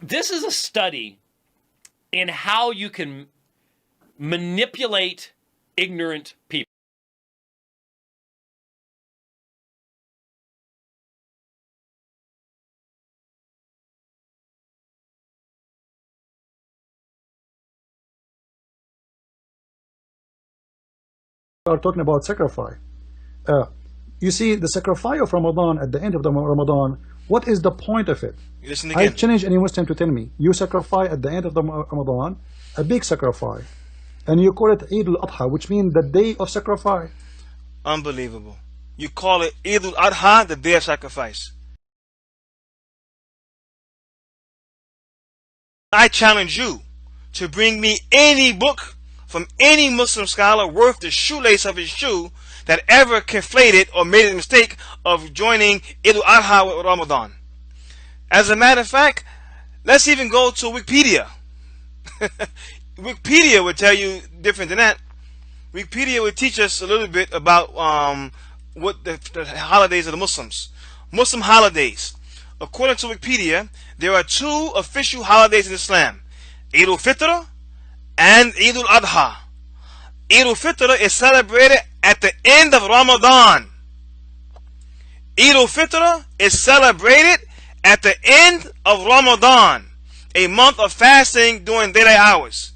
This is a study in how you can manipulate ignorant people. We are talking about sacrifice. You see, the sacrifice of Ramadan at the end of the Ramadan, what is the point of it? Listen I again. challenge any Muslim to tell me, you sacrifice at the end of the Ramadan, a big sacrifice, and you call it Eid al-Adha, which means the day of sacrifice. Unbelievable. You call it Eid al-Adha, the day of sacrifice. I challenge you to bring me any book from any Muslim scholar worth the shoelace of his shoe that ever conflated or made a mistake of joining Eid al-Adha with Ramadan. As a matter of fact, let's even go to Wikipedia. Wikipedia would tell you different than that. Wikipedia would teach us a little bit about what the holidays of the Muslims. Muslim holidays. According to Wikipedia, there are two official holidays in Islam: Eid al-Fitr and Eid al-Adha. Eid al-Fitr is celebrated at the end of Ramadan. Eid al-Fitr is celebrated at the end of Ramadan, a month of fasting during daylight hours.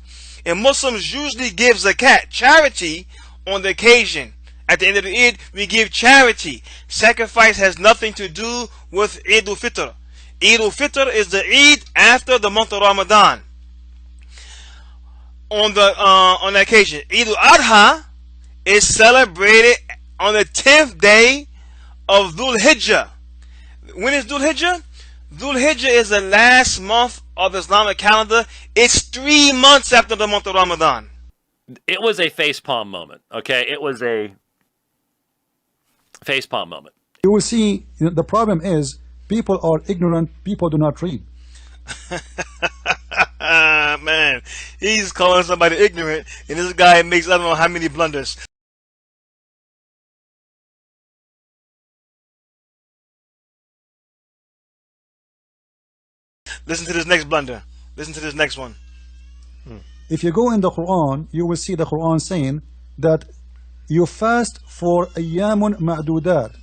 And Muslims usually give zakat, charity, on the occasion. At the end of the Eid, we give charity. Sacrifice has nothing to do with Eid al-Fitr. Eid al-Fitr is the Eid after the month of Ramadan. On the occasion, Eid al-Adha is celebrated on the 10th day of Dhul Hijjah. When is Dhul Hijjah? Dhul Hijjah is the last month of the Islamic calendar. It's 3 months after the month of Ramadan. It was a facepalm moment, okay? It was a facepalm moment. You will see, the problem is, people are ignorant, people do not read. Man, he's calling somebody ignorant, and this guy makes I don't know how many blunders. Listen to this next blunder. Listen to this next one. If you go in the Quran, you will see the Quran saying that you fast for ayyamun ma'dudat.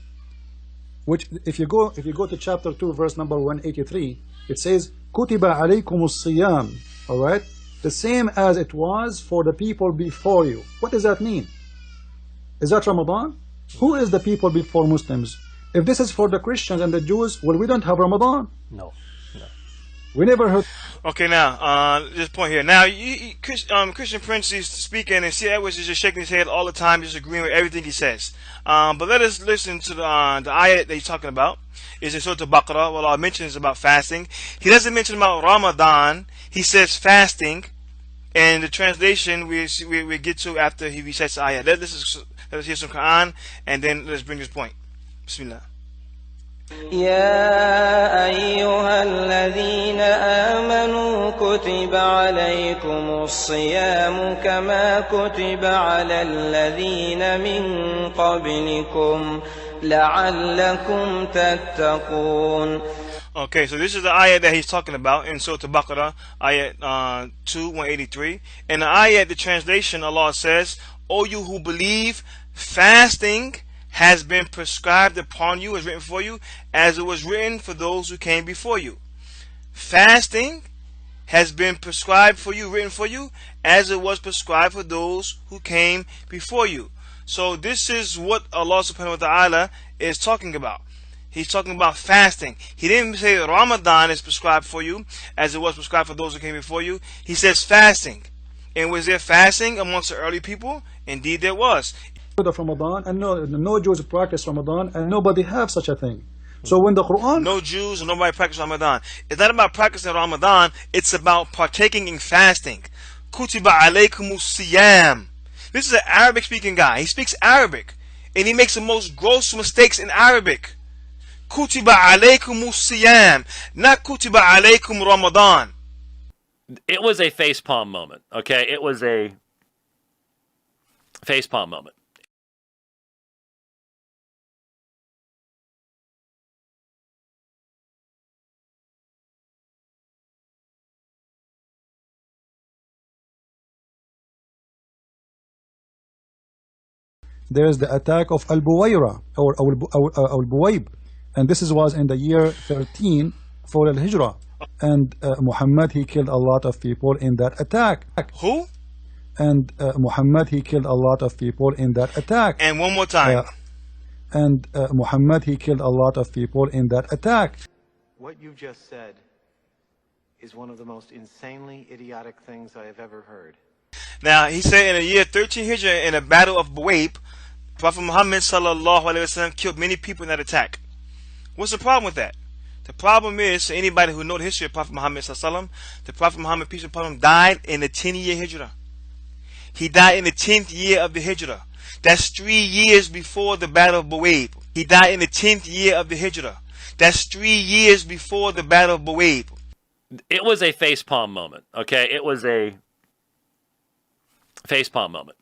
Which, if you go to chapter 2, verse number 183, it says, Kutiba alaykumus siyam. All right, the same as it was for the people before you. What does that mean? Is that Ramadan? Who is the people before Muslims? If this is for the Christians and the Jews, well, we don't have Ramadan. No. We never heard. Okay, now, this point here. Now, Christian Prince is speaking, and C. Edwards is just shaking his head all the time, just agreeing with everything he says. But let us listen to the ayat that he's talking about. It's in Surah Al-Baqarah. Well, I mentions about fasting. He doesn't mention about Ramadan. He says fasting. And the translation we get to after he recites the ayat. Let us hear some Quran, and then let's bring this point. Bismillah. يا أيها الذين آمنوا كتب عليكم الصيام كما كتب على الذين من قبلكم لعلكم تتقون. Okay, so this is the ayat that he's talking about in Surah Al-Baqarah, ayat 2, 183. In the ayat, the translation, Allah says, O you who believe, fasting has been prescribed upon you, is written for you, as it was written for those who came before you. Fasting has been prescribed for you, written for you, as it was prescribed for those who came before you. So this is what Allah subhanahu wa ta'ala is talking about. He's talking about fasting. He didn't say Ramadan is prescribed for you, as it was prescribed for those who came before you. He says fasting. And was there fasting amongst the early people? Indeed there was. Of Ramadan, and no Jews practice Ramadan, and nobody have such a thing. So when the Quran, no Jews and nobody practice Ramadan. It's not about practicing Ramadan. It's about partaking in fasting. Kutiba alaykumus siyam. This is an Arabic speaking guy. He speaks Arabic, and he makes the most gross mistakes in Arabic. Kutiba alaykumus siyam, not kutiba alaykum Ramadan. It was a facepalm moment, okay? It was a facepalm moment. there is the attack of Al-Buwayra or Al-Buwayb, and this was in the year 13 for Al-Hijrah, and Muhammad, he killed a lot of people in that attack. Who? And Muhammad, he killed a lot of people in that attack. And one more time. And Muhammad, he killed a lot of people in that attack. What you just said is one of the most insanely idiotic things I have ever heard. Now, he said in the year 13 Hijrah, in the battle of Buwaib, Prophet Muhammad sallallahu alaihi wasallam killed many people in that attack. What's the problem with that? The problem is, for anybody who knows the history of Prophet Muhammad sallallahu alaihi wasallam, the Prophet Muhammad, peace be upon him, died in the 10-year Hijrah. He died in the 10th year of the Hijrah. That's 3 years before the battle of Buwaib. He died in the 10th year of the Hijrah. That's 3 years before the battle of Buwaib. It was a facepalm moment, okay? It was a facepalm moment.